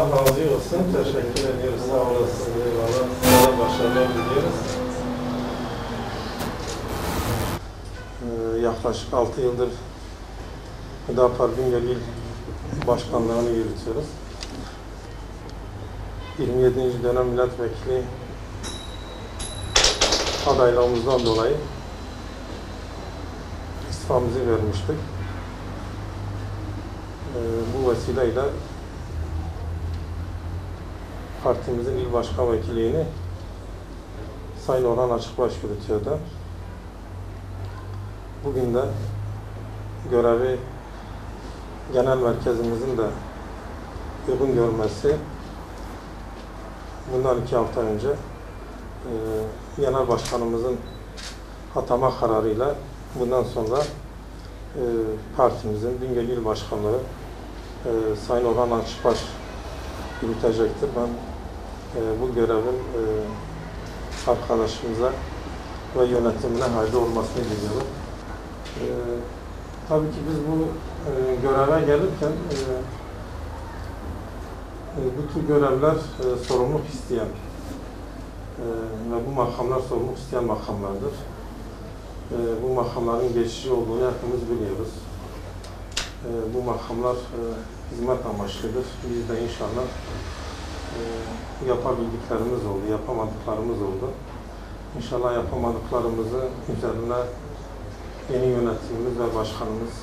Allah razı olsun. Teşekkür ediyoruz. Sağ olasın. Eyvallah. Sana başarılar diliyoruz. Yaklaşık 6 yıldır Hüdapar Bingöl İl Başkanlığı'nı yürütüyoruz. 27. dönem milletvekili adaylığımızdan dolayı istifamızı vermiştik. Bu vesileyle partimizin il başkan vekilliğini Sayın Orhan Açıkbaş yürütüyordu. Bugün de görevi genel merkezimizin de uygun görmesi, bundan 2 hafta önce genel başkanımızın atama kararıyla bundan sonra partimizin Bingöl İl Başkanlığı Sayın Orhan Açıkbaş yürütecektir. Ben bu görevin arkadaşımıza ve yönetimine hayırlı olmasını diliyorum. Tabii ki biz bu göreve gelirken bu tür görevler sorumluluk isteyen ve bu makamlar sorumluluk isteyen makamlardır. Bu makamların geçici olduğunu hepimiz biliyoruz. Bu makamlar hizmet amaçlıdır. Biz de inşallah yapabildiklerimiz oldu, yapamadıklarımız oldu. İnşallah yapamadıklarımızı üzerine yeni yönetimimiz ve başkanımız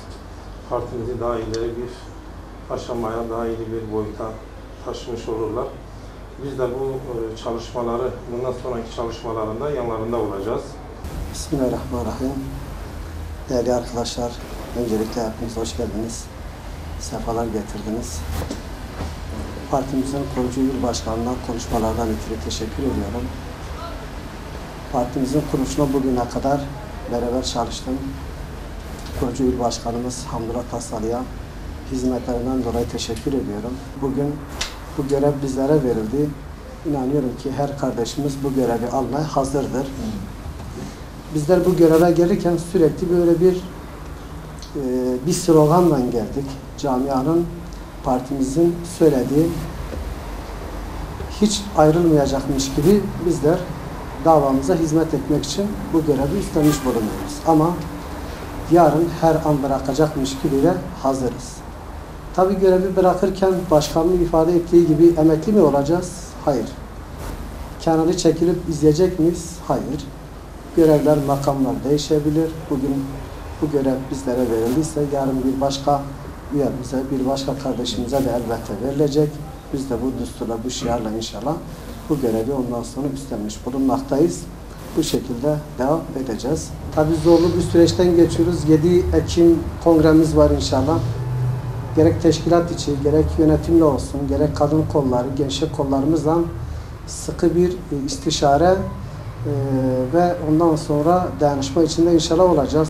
partimizi daha ileri bir aşamaya, daha iyi bir boyuta taşımış olurlar. Biz de bu çalışmaları, bundan sonraki çalışmalarında yanlarında olacağız. Bismillahirrahmanirrahim. Değerli arkadaşlar, öncelikle hepiniz hoş geldiniz. Sefalar getirdiniz. Partimizin kurucu il başkanından konuşmalardan ötürü teşekkür ediyorum. Partimizin kuruluşuna bugüne kadar beraber çalıştım. Kurucu il başkanımız Hamdullah Tasalı'ya hizmetlerinden dolayı teşekkür ediyorum. Bugün bu görev bizlere verildi. İnanıyorum ki her kardeşimiz bu görevi almaya hazırdır. Bizler bu göreve gelirken sürekli böyle bir sloganla geldik. Camianın, partimizin söylediği hiç ayrılmayacakmış gibi bizler davamıza hizmet etmek için bu görevi üstlenmiş bulunuyoruz. Ama yarın her an bırakacakmış gibi de hazırız. Tabii görevi bırakırken başkanın ifade ettiği gibi emekli mi olacağız? Hayır. Kenarı çekilip izleyecek miyiz? Hayır. Görevler, makamlar değişebilir. Bugün bu görev bizlere verildiyse yarın bir başka üyemize, bir başka kardeşimize de elbette verilecek. Biz de bu düsturla, bu şiarla inşallah bu görevi ondan sonra üstlenmiş bulunmaktayız. Bu şekilde devam edeceğiz. Tabii zorlu bir süreçten geçiyoruz. 7 Ekim kongremiz var inşallah. Gerek teşkilat içi, gerek yönetimle olsun, gerek kadın kolları, gençlik kollarımızla sıkı bir istişare ve ondan sonra dayanışma içinde inşallah olacağız.